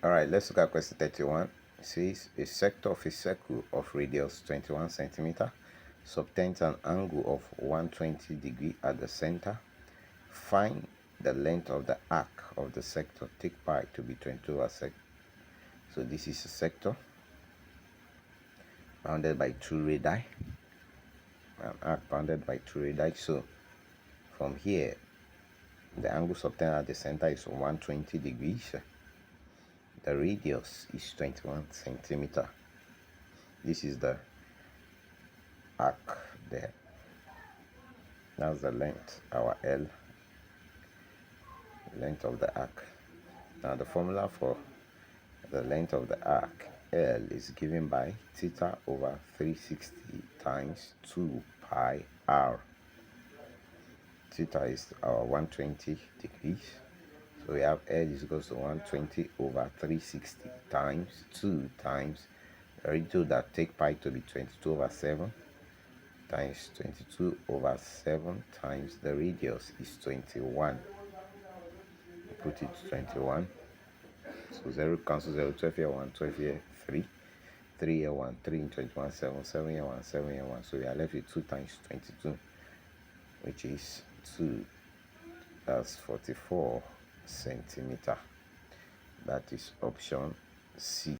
All right, let's look at question 31. It says a sector of a circle of radius 21 centimeter subtends an angle of 120 degree at the center. Find the length of the arc of the sector. Take pi to be 22 over sec. So this is a sector bounded by 2 radii. An arc bounded by 2 radii. So from here, the angle subtended at the center is 120 degrees. The radius is 21 centimeter. This is the arc there. That's the length, our L, length of the arc. Now the formula for the length of the arc L is given by theta over 360 times 2 pi r. Theta is our 120 degrees. So we have L is equal to 120 over 360 times 2 times the ratio that take pi to be 22 over 7 times 22 over 7 times the radius is 21. We put it 21. So 0 cancel 0, 12 here 1, 12 here 3, 3 here 1, 3 in 21, 7, 7 here 1, 7 here 1. So we are left with 2 times 22, which is 2. That's 44 centimeter. That is option C.